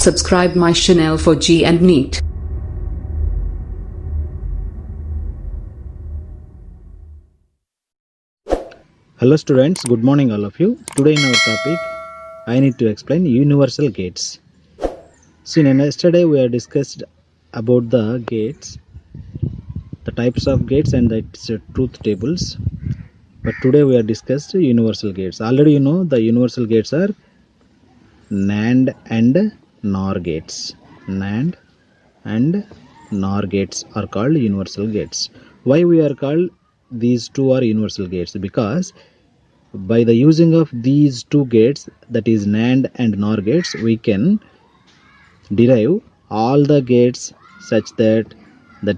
subscribe my channel for G and NEET. Hello students, good morning all of you. Today in our topic, I need to explain universal gates. See, yesterday we have discussed about the gates, the types of gates and its truth tables. But today we have discussed universal gates. Already you know the universal gates are NAND and NOR gates. NAND and NOR gates are called universal gates. Why we are called these two are universal gates? Because by the using of these two gates, that is NAND and NOR gates, we can derive all the gates such that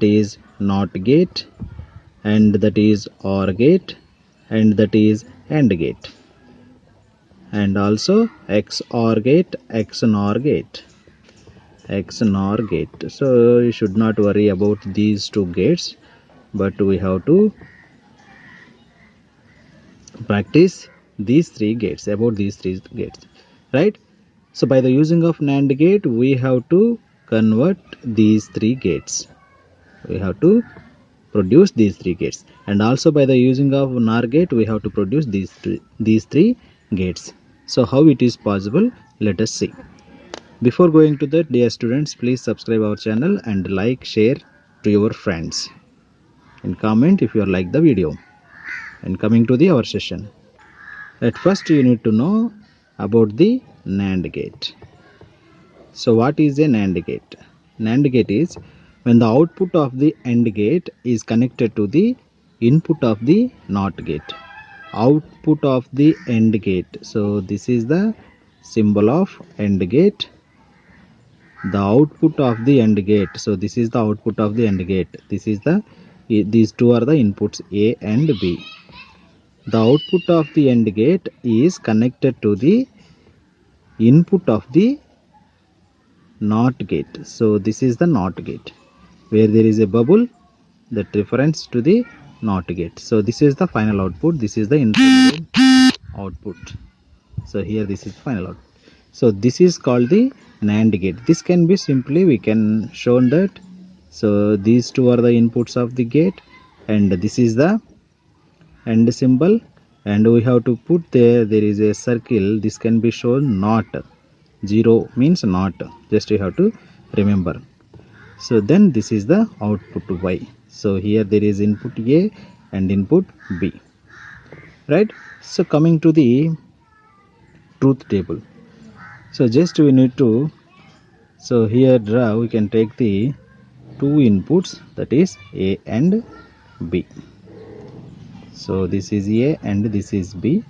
is NOT gate, and that is OR gate, and that is AND gate, and also XOR gate, XNOR gate, XNOR gate. So you should not worry about these two gates, but we have to practice these three gates, right? So by the using of NAND gate, we have to convert these three gates, we have to produce these three gates, and also by the using of NOR gate, we have to produce these three gates. So how it is possible, let us see. Before going to that, dear students, please subscribe our channel and like, share to your friends, and comment if you like the video. And coming to our session, at first you need to know about the NAND gate. So what is a NAND gate? NAND gate is when the output of the AND gate is connected to the input of the NOT gate. Output of the AND gate. So this is the symbol of AND gate. The output of the AND gate. So this is the output of the AND gate. These two are the inputs A and B. The output of the AND gate is connected to the input of the NOT gate. So this is the NOT gate, where there is a bubble that reference to the NOT gate. So this is the final output, this is the intermediate output. So here this is final output. So this is called the NAND gate. This can be simply, we can show that. So these two are the inputs of the gate, and this is the AND symbol, and we have to put there is a circle. This can be shown not. 0 means not, just you have to remember. So then this is the output Y. So here there is input A and input B, right? So coming to the truth table, so just we need to, so here we can take the two inputs, that is A and B. So this is A and this is B.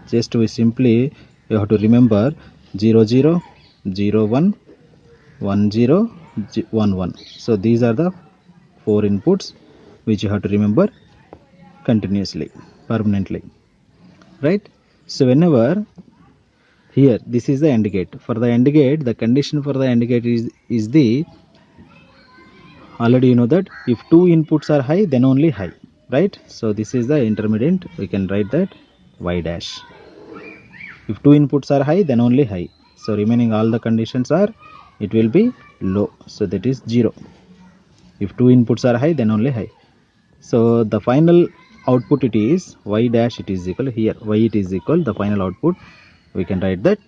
Just we simply, you have to remember 0 0 0 1 1 0 1 1. So these are the four inputs which you have to remember continuously, permanently, right? So whenever here this is the AND gate. For the AND gate, the condition for the AND gate is the, already you know that if two inputs are high, then only high, right? So this is the intermediate, we can write that Y dash. If two inputs are high, then only high. So remaining all the conditions are, it will be low. So that is 0. If two inputs are high, then only high. So the final output, it is Y dash, it is equal here. Y it is equal, the final output, we can write that.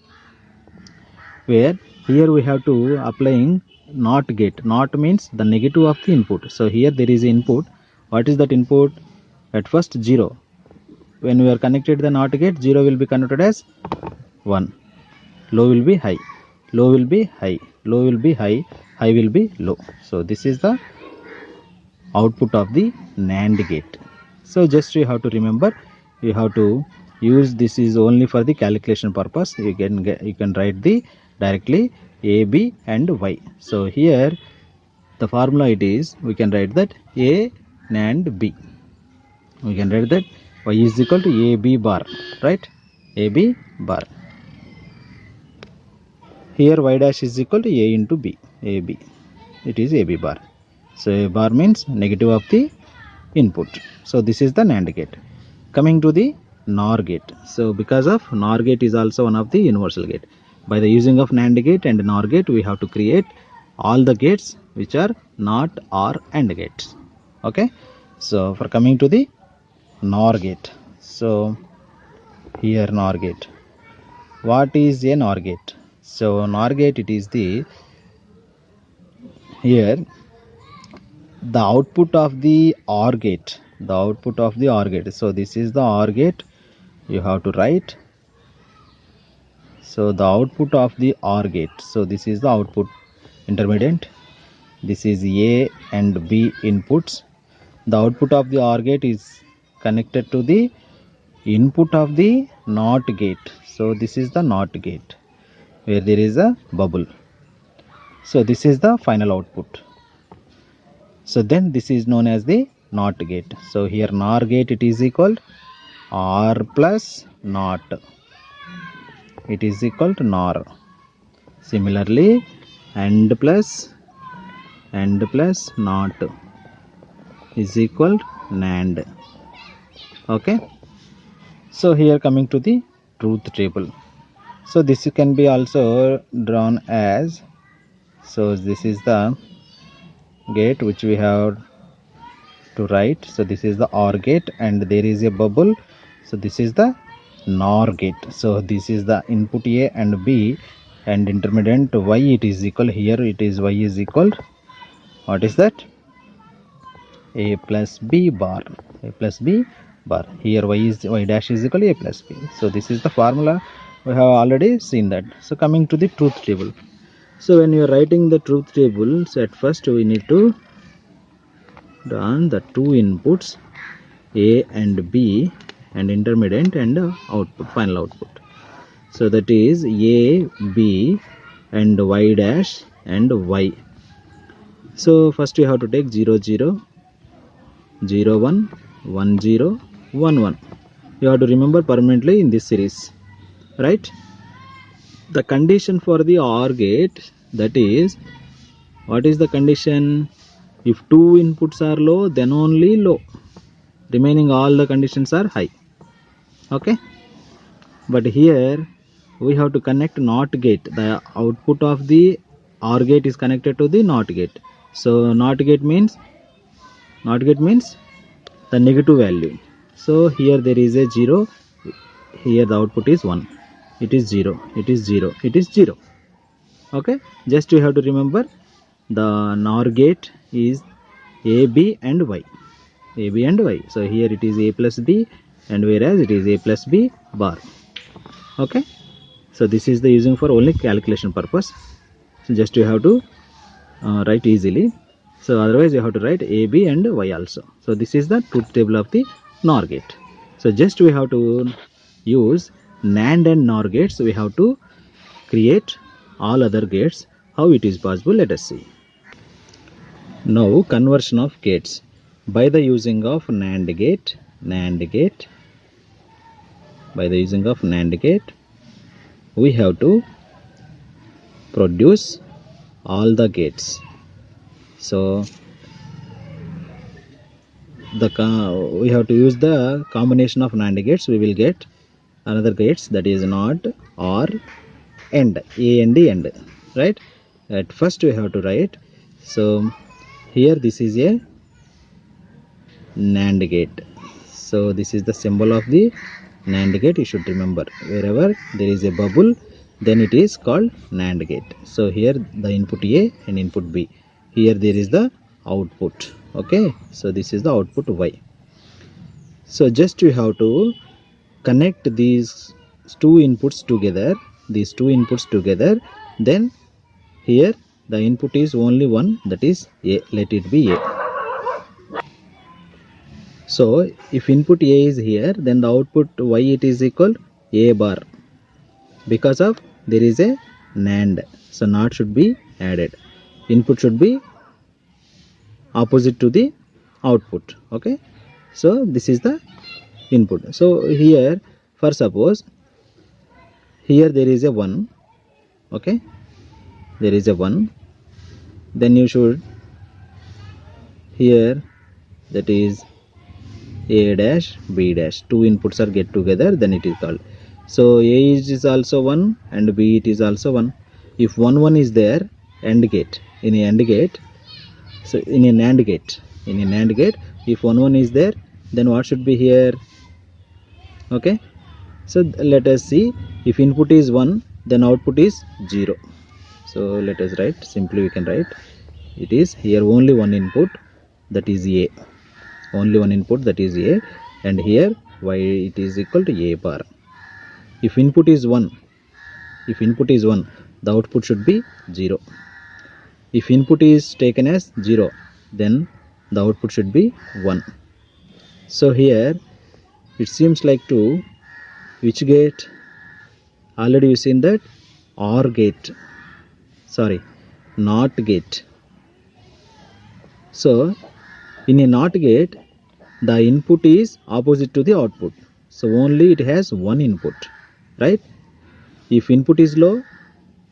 Where here we have to applying NOT gate. NOT means the negative of the input. So here there is input. What is that input? At first 0. When we are connected the NOT gate, 0 will be converted as 1. Low will be high, low will be high, low will be high, high will be low. So this is the output of the NAND gate. So just you have to remember, you have to use, this is only for the calculation purpose. You can write the directly A, B and Y. So here the formula it is, we can write that A NAND B. We can write that Y is equal to AB bar, right? AB bar. Here Y dash is equal to A into B, AB. It is AB bar. So A bar means negative of the input. So this is the NAND gate. Coming to the NOR gate. So because of NOR gate is also one of the universal gate. By the using of NAND gate and NOR gate, we have to create all the gates which are not OR AND gates. Okay, so for coming to the NOR gate, so here NOR gate. What is a NOR gate? So NOR gate, it is the here the output of the OR gate, the output of the OR gate. So this is the OR gate, you have to write. So the output of the OR gate, so this is the output intermediate, this is A and B inputs. The output of the OR gate is connected to the input of the NOT gate. So this is the NOT gate where there is a bubble. So this is the final output. So then this is known as the NOT gate. So here NOR gate, it is equal OR plus NOT, it is equal to NOR. Similarly AND plus NOT is equal to NAND. Okay, so here coming to the truth table. So this can be also drawn as, so this is the gate which we have to write. So this is the OR gate and there is a bubble. So this is the NOR gate. So this is the input A and B and intermediate Y, it is equal, here it is Y is equal, what is that? A plus B bar, A plus B bar. Here Y dash is equal to A plus B. So this is the formula, we have already seen that. So coming to the truth table. So when you are writing the truth table, so at first we need to run the two inputs A and B and intermediate and output, final output. So that is A, B and Y dash and Y. So first you have to take 0 0 0 1 1 0 1 1. You have to remember permanently in this series, right? The condition for the OR gate, that is, what is the condition? If two inputs are low, then only low, remaining all the conditions are high. Okay, but here we have to connect NOT gate. The output of the OR gate is connected to the NOT gate. So NOT gate means the negative value. So here there is a 0, here the output is 1, it is 0, it is 0, it is 0. Okay, just you have to remember the NOR gate is A, B and Y, A, B and Y. So here it is A plus B and whereas it is A plus B bar. Okay, so this is the using for only calculation purpose. So just you have to write easily. So otherwise you have to write A, B and Y also. So this is the truth table of the NOR gate. So just we have to use NAND and NOR gates. We have to create all other gates. How it is possible, let us see. Now conversion of gates by the using of NAND gate. By the using of NAND gate, we have to produce all the gates. So we have to use the combination of NAND gates, we will get another gates, that is NOT or AND, A and AND, right? At first we have to write, so here this is a NAND gate. So this is the symbol of the NAND gate, you should remember. Wherever there is a bubble, then it is called NAND gate. So here the input A and input B, here there is the output. Okay, so this is the output Y. So just you have to connect these two inputs together, then here the input is only one, that is A, let it be A. So if input A is here, then the output Y, it is equal A bar, because of there is a NAND. So NOT should be added, input should be opposite to the output. Okay, so this is the input. So here, for suppose here there is a 1, okay, there is a 1, then you should here, that is A dash B dash, two inputs are get together, then it is called. So A is also 1 and B it is also 1. If 1 1 is there, AND gate, in a AND gate, so in a NAND gate, if 1 1 is there, then what should be here? Okay, so let us see, if input is 1, then output is 0. So let us write, simply we can write, it is here only one input, that is A, only one input, that is A, and here Y it is equal to A bar. If input is 1, the output should be 0. If input is taken as 0, then the output should be 1. So here it seems like to which gate? Already you seen that OR gate, sorry, NOT gate. So in a NOT gate, the input is opposite to the output, so only it has one input, right? If input is low,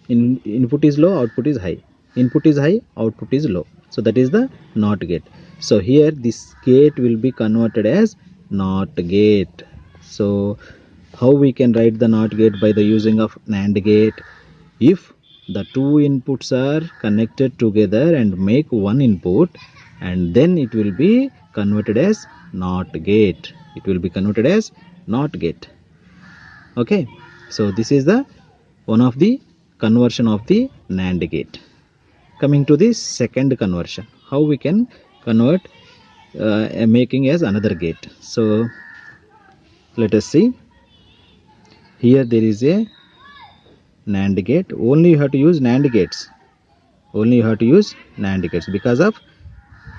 output is high. Input is high, output is low. So that is the NOT gate. So here this gate will be converted as NOT gate. So how we can write the NOT gate? By the using of NAND gate. If the two inputs are connected together and make one input, and then it will be converted as NOT gate. It will be converted as NOT gate. Okay, so this is the one of the conversion of the NAND gate. Coming to the second conversion, how we can convert making as another gate. So let us see, here there is a NAND gate. Only you have to use NAND gates, because of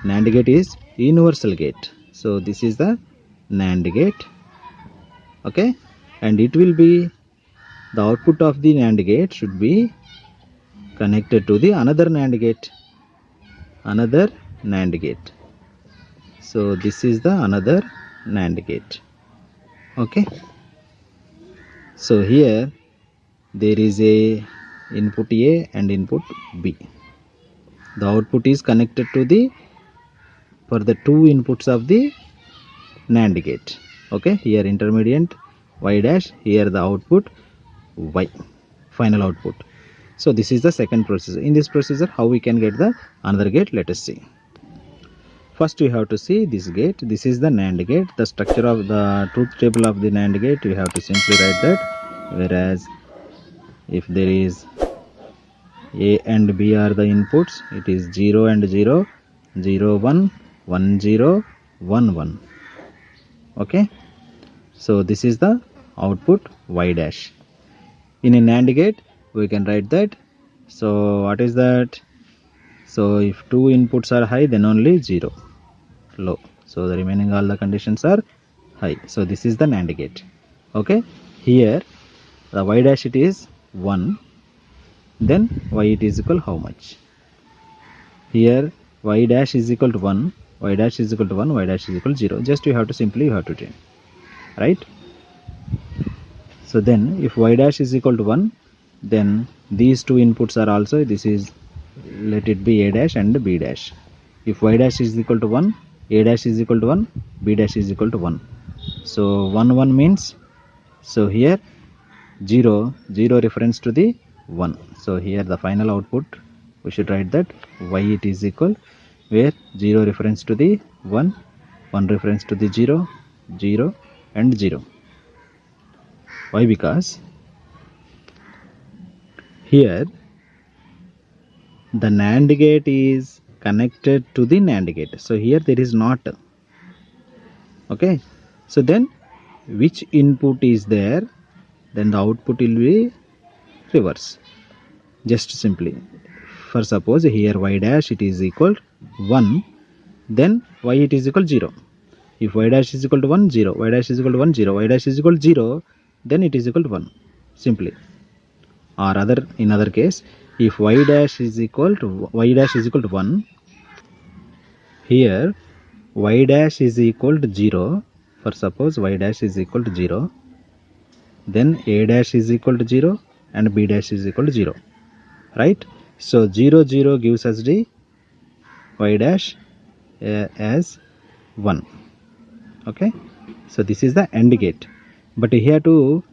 NAND gate is universal gate. So this is the NAND gate. Okay, and it will be, the output of the NAND gate should be connected to the another NAND gate. So this is the another NAND gate. Okay, so here there is a input A and input B. The output is connected to the, for the two inputs of the NAND gate. Okay, here intermediate Y dash, here the output Y, final output. So this is the second procedure. In this procedure, how we can get the another gate? Let us see. First we have to see this gate. This is the NAND gate. The structure of the truth table of the NAND gate, we have to simply write that. Whereas if there is A and B are the inputs, it is 0 and 0, 0 1, 1 0, 1 1. Okay, so this is the output Y dash. In a NAND gate we can write that. So what is that? So if two inputs are high, then only 0, low. So the remaining all the conditions are high. So this is the NAND gate. Okay, here the Y dash it is 1, then Y it is equal how much? Here Y dash is equal to 1, Y dash is equal to 1, Y dash is equal to 0. Just you have to simply change, right? So then if Y dash is equal to 1, then these two inputs are also, this is, let it be A dash and B dash. If Y dash is equal to 1, A dash is equal to 1, B dash is equal to 1. So 1 1 means, so here 0 0 reference to the 1. So here the final output we should write that Y it is equal, where 0 reference to the 1, 1 reference to the 0, 0 and 0. Why? Because here the NAND gate is connected to the NAND gate. So here there is not. Okay, so then which input is there, then the output will be reverse. Just simply, for suppose here Y dash it is equal to 1, then Y it is equal to 0. If Y dash is equal to 1, 0, Y dash is equal to 1, 0, Y dash is equal to 0, then it is equal to 1, simply. Or other, in other case, if Y dash is equal to 1, here Y dash is equal to 0, for suppose Y dash is equal to 0, then A dash is equal to 0 and B dash is equal to 0, right? So 0 0 gives us the Y dash as 1. Okay, so this is the AND gate. But here to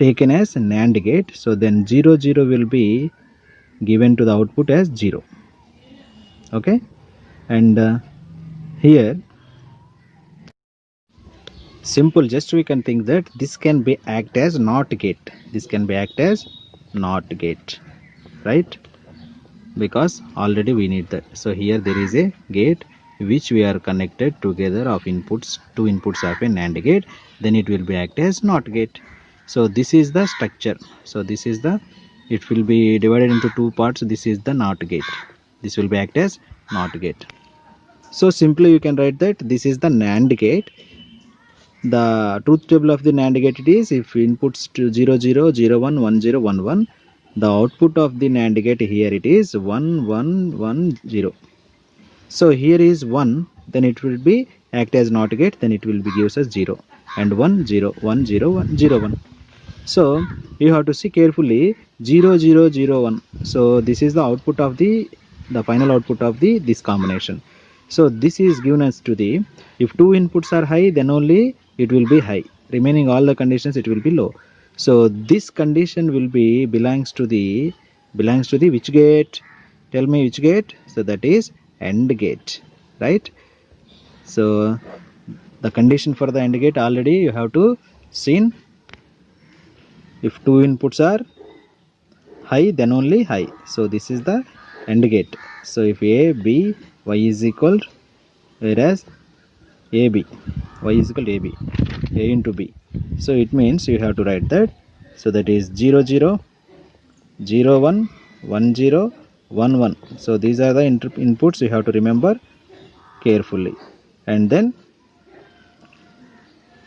taken as NAND gate, so then 0 0 will be given to the output as 0. Okay, and here simple, just we can think that this can be act as NOT gate. This can be act as NOT gate, right? Because already we need that. So here there is a gate which we are connected together of inputs, two inputs of a NAND gate, then it will be act as NOT gate. So this is the structure. So this is the, it will be divided into two parts. This is the NOT gate, this will be act as NOT gate. So simply you can write that this is the NAND gate. The truth table of the NAND gate, it is if inputs to 0 0 0 1 1 0 1 1, the output of the NAND gate here it is 1 1 1 0. So here is 1, then it will be act as NOT gate, then it will be gives us 0, and 1 0 1 0 1 0 1. So you have to see carefully 0 0 0 1. So this is the output of the final output of the this combination. So this is given as to the, if two inputs are high, then only it will be high, remaining all the conditions it will be low. So this condition will be belongs to the which gate? Tell me which gate? So that is AND gate, right? So the condition for the AND gate already you have to seen. If two inputs are high, then only high. So this is the AND gate. So if A, B, Y is equal, whereas AB, Y is equal to AB, A into B. So it means you have to write that. So that is 0 0, 0 1, 1 0, 1 1. So these are the inputs you have to remember carefully. And then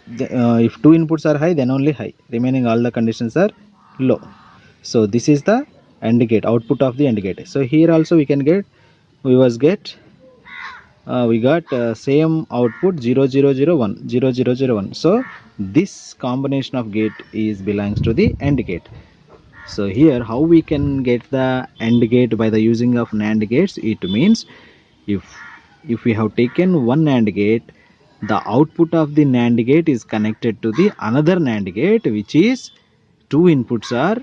if two inputs are high, then only high, remaining all the conditions are low. So this is the AND gate, output of the AND gate. So here also we can get, we got same output 0 0 0 1 0 0 0 1. So this combination of gate is belongs to the AND gate. So here how we can get the AND gate by the using of NAND gates? It means if we have taken one NAND gate, the output of the NAND gate is connected to the another NAND gate, which is two inputs are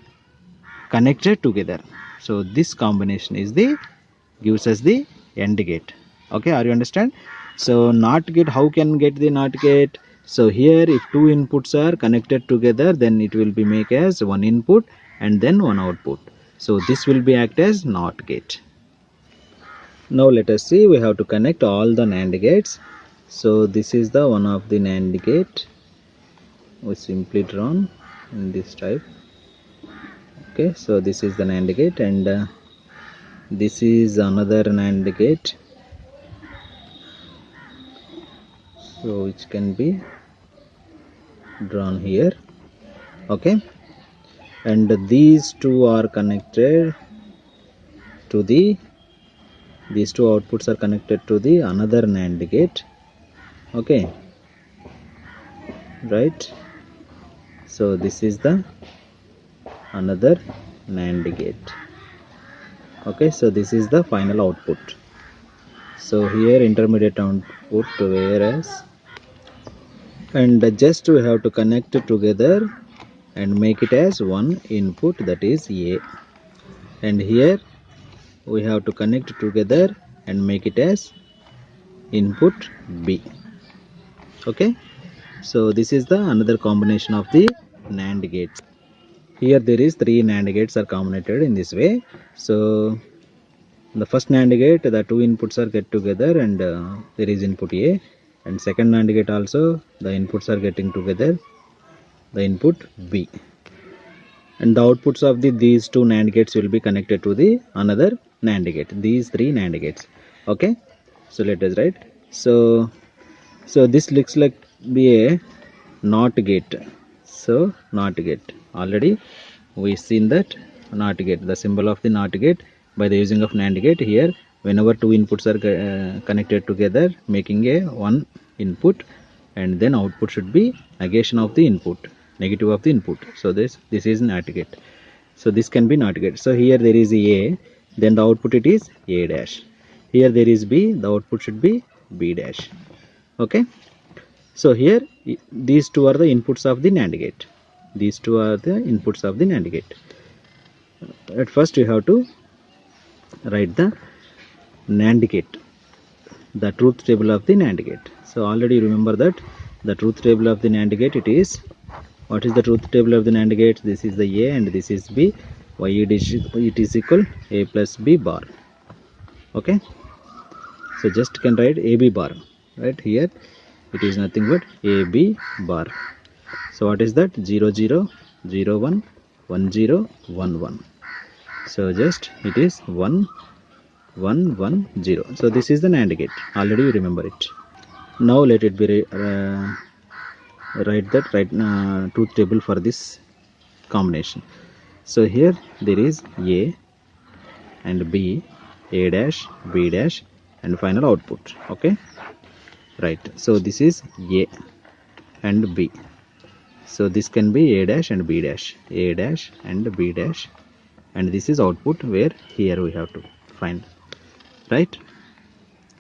connected together. So this combination is the gives us the AND gate. Okay, are you understand? So NOT gate, how can get the NOT gate? So here if two inputs are connected together, then it will be make as one input and then one output. So this will be act as NOT gate. Now let us see, we have to connect all the NAND gates. So this is the one of the NAND gate, we simply drawn in this type. Okay, so this is the NAND gate, and this is another NAND gate, so which can be drawn here. Okay, and these two are connected to the, these two outputs are connected to the another NAND gate. Okay, right? So this is the another NAND gate. Okay, so this is the final output. So here intermediate output, whereas, and just we have to connect it together and make it as one input, that is A, and here we have to connect together and make it as input B. Okay, so this is the another combination of the NAND gates. Here there is three NAND gates are combinated in this way. So the first NAND gate, the two inputs are get together and there is input A, and second NAND gate also the inputs are getting together, the input B, and the outputs of these two NAND gates will be connected to the another NAND gate, these three NAND gates. Okay, so let us write. So this looks like be a NOT gate. So NOT gate, already we seen that NOT gate, the symbol of the NOT gate by the using of NAND gate. Here whenever two inputs are connected together, making a one input, and then output should be negation of the input, negative of the input. So this is NOT gate. So this can be NOT gate. So here there is A, then the output it is A dash. Here there is B, the output should be B dash. Okay, so here these two are the inputs of the NAND gate. These two are the inputs of the NAND gate. At first you have to write the NAND gate, the truth table of the NAND gate. So already you remember that the truth table of the NAND gate, it is, what is the truth table of the NAND gate? This is the A and this is B. Why it is equal A plus B bar. Okay, so just can write AB bar. Right here it is nothing but AB bar. So what is that? 0 0 0 1 1 0 1 1. So just it is 1 1 1 0. So this is the NAND gate. Already you remember it. Now let it be write that truth table for this combination. So here there is A and B, A dash, B dash, and final output. Okay, right. So this is A and B. So this can be A dash and B dash, A dash and B dash, and this is output where here we have to find. Right.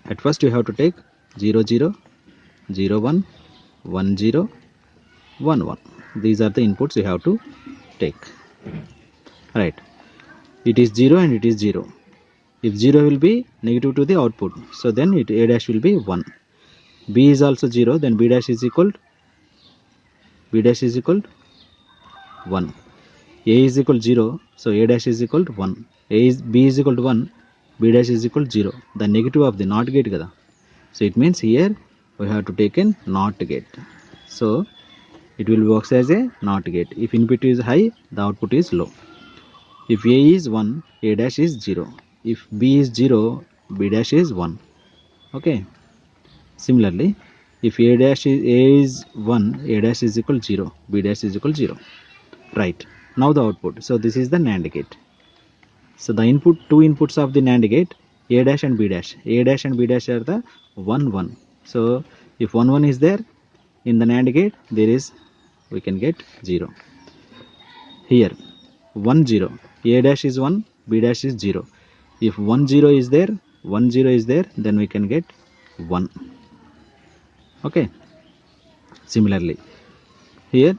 At first you have to take 0 0 0 1 1 0 1 1. These are the inputs you have to take. Right. It is 0 and it is 0. If 0 will be negative to the output, so then A dash will be 1. B is also 0, then B dash is equal 1. A is equal 0, so A dash is equal to 1. B is equal to 1, B dash is equal to 0. The negative of the NOT gate kada. So it means here we have to take in NOT gate. So it will work as a NOT gate. If input is high, the output is low. If A is 1, A dash is 0. If B is 0, B dash is 1. Okay. Similarly, if A is 1, A dash is equal 0, B dash is equal 0. Right. Now the output. So this is the NAND gate. So the two inputs of the NAND gate, A dash and B dash. A dash and B dash are the 1 1. So if 1 1 is there in the NAND gate, we can get 0. Here 1 0. A dash is 1, B dash is 0. If 1 0 is there, then we can get 1. Okay. Similarly, here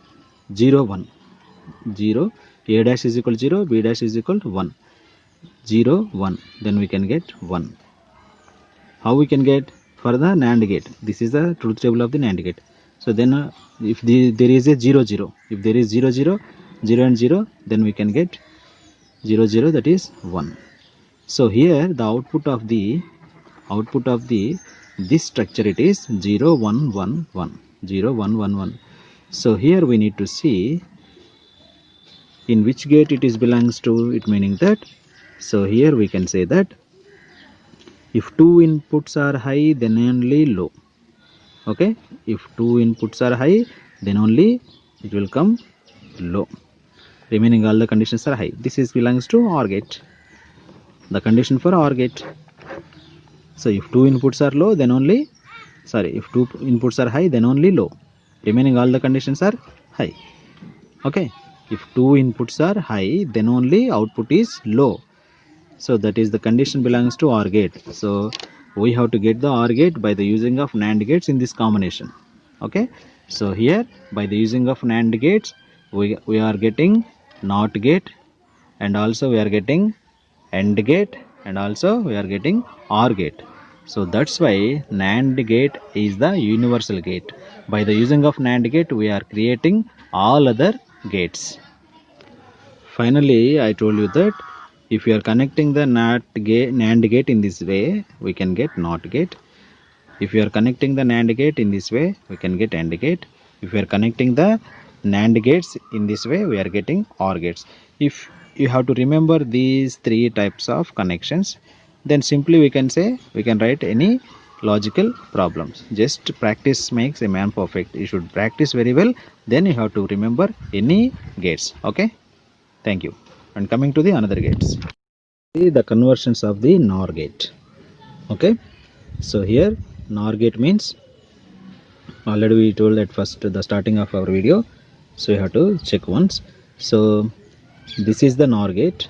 0 1 0, A dash is equal to 0, B dash is equal to 1. 0 1, then we can get 1. How we can get? For the NAND gate, this is the truth table of the NAND gate. So then if there is a 0 0, if there is 0 0 0 and 0, then we can get 0 0, that is 1. So here the output of this structure, it is 0 1 1 1, 0 1 1 1. So here we need to see in which gate it is belongs to, it meaning that. So here we can say that if two inputs are high, then only low. Okay, if two inputs are high, then only it will come low. Remaining all the conditions are high. This is belongs to OR gate. The condition for OR gate. So if two inputs are low, then only, if two inputs are high, then only low. Remaining all the conditions are high. Okay, if two inputs are high, then only output is low. So that is the condition belongs to OR gate. So we have to get the OR gate by the using of NAND gates in this combination. Okay, so here by the using of NAND gates, we are getting NOT gate, and also we are getting AND gate, and also we are getting OR gate. So that's why NAND gate is the universal gate. By the using of NAND gate, we are creating all other gates. Finally, I told you that if you are connecting the NAND gate in this way, we can get NOT gate. If you are connecting the NAND gate in this way, we can get AND gate. If you are connecting the NAND gates in this way, we are getting OR gates. If you have to remember these three types of connections, then simply we can write any logical problems. Just practice makes a man perfect. You should practice very well, then you have to remember any gates. Okay, thank you. And coming to the another gates, the conversions of the NOR gate. Okay, so here NOR gate means, already we told at first the starting of our video, so you have to check once. So this is the NOR gate.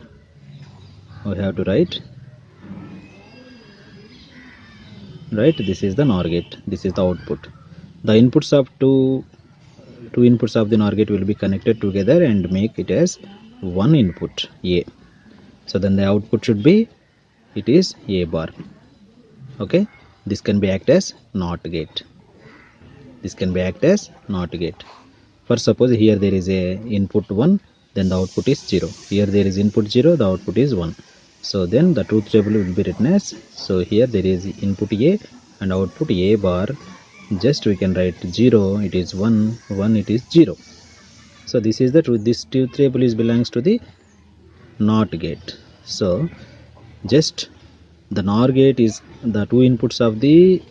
We have to write, this is the NOR gate, this is the output. The inputs of two two inputs of the NOR gate will be connected together and make it as one input A. So then the output should be, it is A bar. Okay, this can be act as NOT gate. This can be act as NOT gate. For suppose here there is a input 1, then the output is 0. Here there is input 0, the output is 1. So then the truth table will be written as, so here there is input A and output A bar. Just we can write 0, it is 1, 1, it is 0. So this is the truth. This truth table is belongs to the NOT gate. So just the NOR gate is the two inputs of the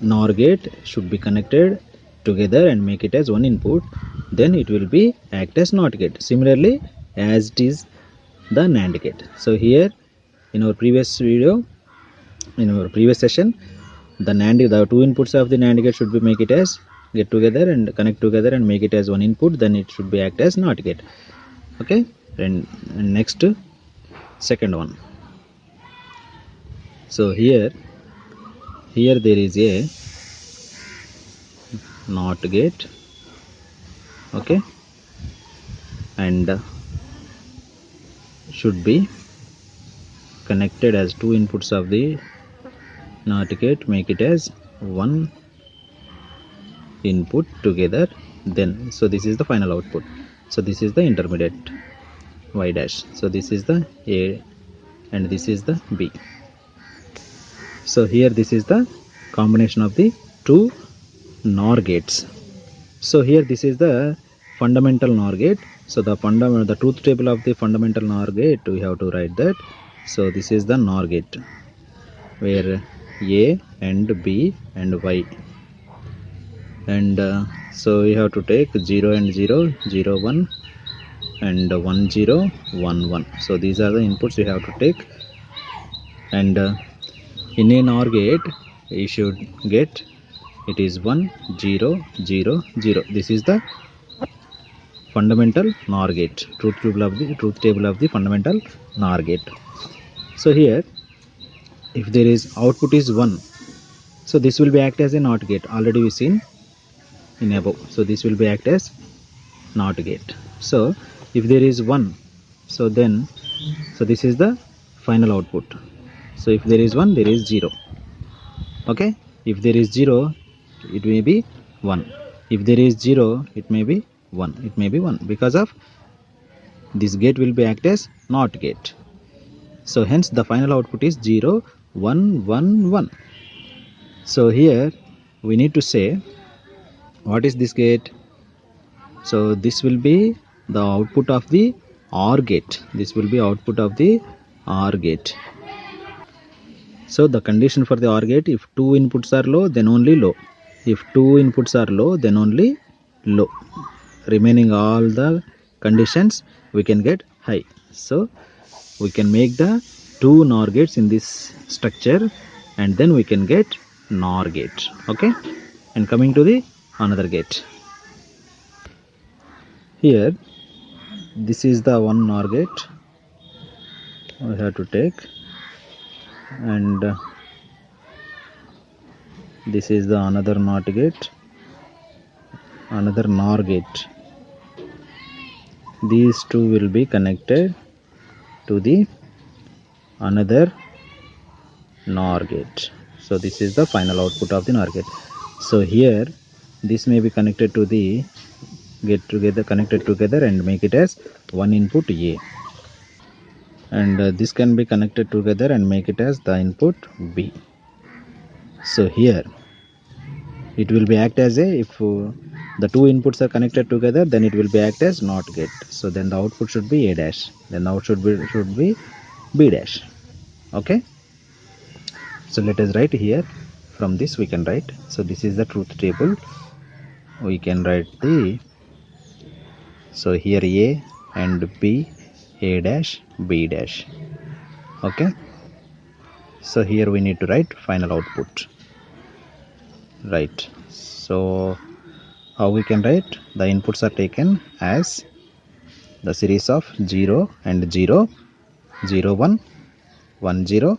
NOR gate should be connected together and make it as one input, then it will be act as NOT gate. Similarly as it is the NAND gate. So here in our previous video, in our previous session, the two inputs of the NAND gate should be make it as get together and connect together and make it as one input, then it should be act as NOT gate. Okay, and next second one. So here there is a NOT gate. Okay, and should be connected as two inputs of the NOT gate, make it as one input together, then so this is the final output. So this is the intermediate Y dash. So this is the A and this is the B. So here this is the combination of the two NOR gates. So here this is the fundamental NOR gate. So the truth table of the fundamental NOR gate, we have to write that. So this is the NOR gate where A and B and Y, and so we have to take 0 and 0, 0 1 and 1 0 1 1. So these are the inputs we have to take, and in a NOR gate we should get it is 1 0 0 0. This is the fundamental NOR gate, truth table of the fundamental NOR gate. So here if there is output is 1, so this will be act as a NOT gate, already we seen in above. So this will be act as NOT gate. So if there is 1, so then so this is the final output. So if there is 1, there is 0. Okay, if there is 0, it may be 1. If there is 0, it may be 1. It may be 1 because of this gate will be act as NOT gate. So hence the final output is 0 1 1 1. So here we need to say what is this gate. So this will be the output of the OR gate. This will be output of the OR gate. So the condition for the OR gate, if two inputs are low, then only low. If two inputs are low, then only low. Remaining all the conditions we can get high. So we can make the two NOR gates in this structure, and then we can get NOR gate. Okay, and coming to the another gate. Here this is the one NOR gate we have to take, and this is the another NOT gate, another NOR gate. These two will be connected to the another NOR gate. So this is the final output of the NOR gate. So here this may be connected to the connected together and make it as one input A, and this can be connected together and make it as the input B. So here it will be act as a, if the two inputs are connected together, then it will be act as NOT gate. So then the output should be A dash, then the output should be B dash. Okay, so let us write here. From this we can write, so this is the truth table. We can write the, so here A and B, A dash, B dash. Okay, so here we need to write final output. Right, so how we can write? The inputs are taken as the series of 0 and 0, 0 1, 1 0,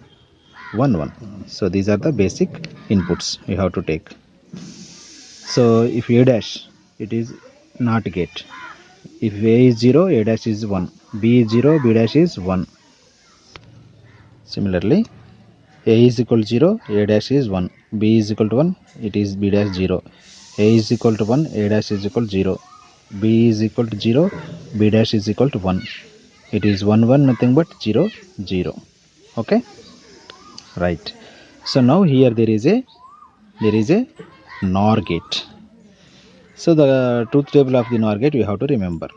1 1. So these are the basic inputs we have to take. So if A dash, it is NOT gate. If A is 0, A dash is 1. B is 0, B dash is 1. Similarly, A is equal to 0, A dash is 1. B is equal to 1, it is B dash 0. A is equal to 1, A dash is equal to 0. B is equal to 0, B dash is equal to 1. It is 1 1, nothing but 0 0. Okay, right. So now here there is a NOR gate. So the truth table of the NOR gate we have to remember.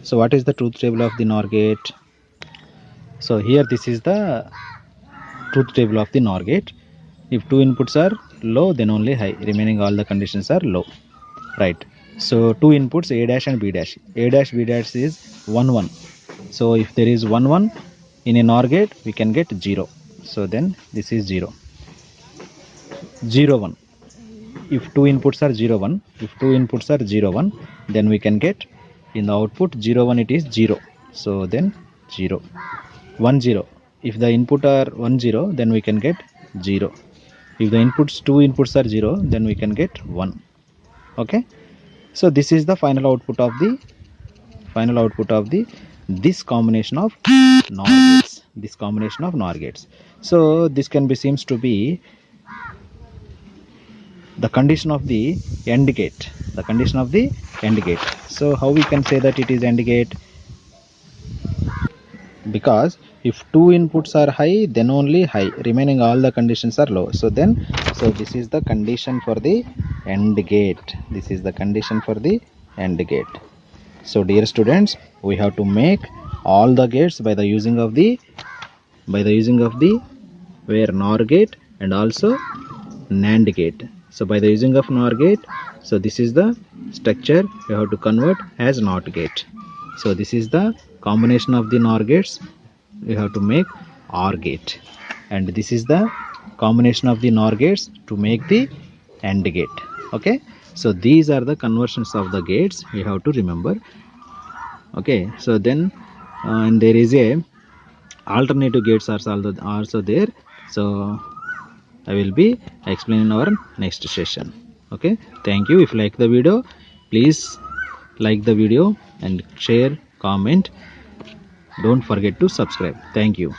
So what is the truth table of the NOR gate? So here this is the truth table of the NOR gate. If two inputs are low, then only high. Remaining all the conditions are low. Right. So two inputs A dash and B dash. A dash B dash is 1 1. So if there is 1 1 in a NOR gate, we can get 0. So then this is 0. 0 1. If two inputs are 0 1, then we can get in the output 0 1, it is 0. So then 0. 1 0. If the input are 1 0, then we can get 0. If the two inputs are 0, then we can get 1. Okay. So this is the final output of this combination of NOR gates. So this can be seems to be the condition of the AND gate. So how we can say that it is AND gate? Because if two inputs are high, then only high. Remaining all the conditions are low. So this is the condition for the AND gate. So dear students, we have to make all the gates by the using of the where NOR gate and also NAND gate. So by the using of NOR gate, so this is the structure we have to convert as NOT gate. So this is the combination of the NOR gates we have to make OR gate, and this is the combination of the NOR gates to make the AND gate. Okay, so these are the conversions of the gates we have to remember. Okay, so then and there is a alternative gates are also there. So I will be explaining our next session. Okay, thank you. If you like the video, please like the video and share, comment. Don't forget to subscribe. Thank you.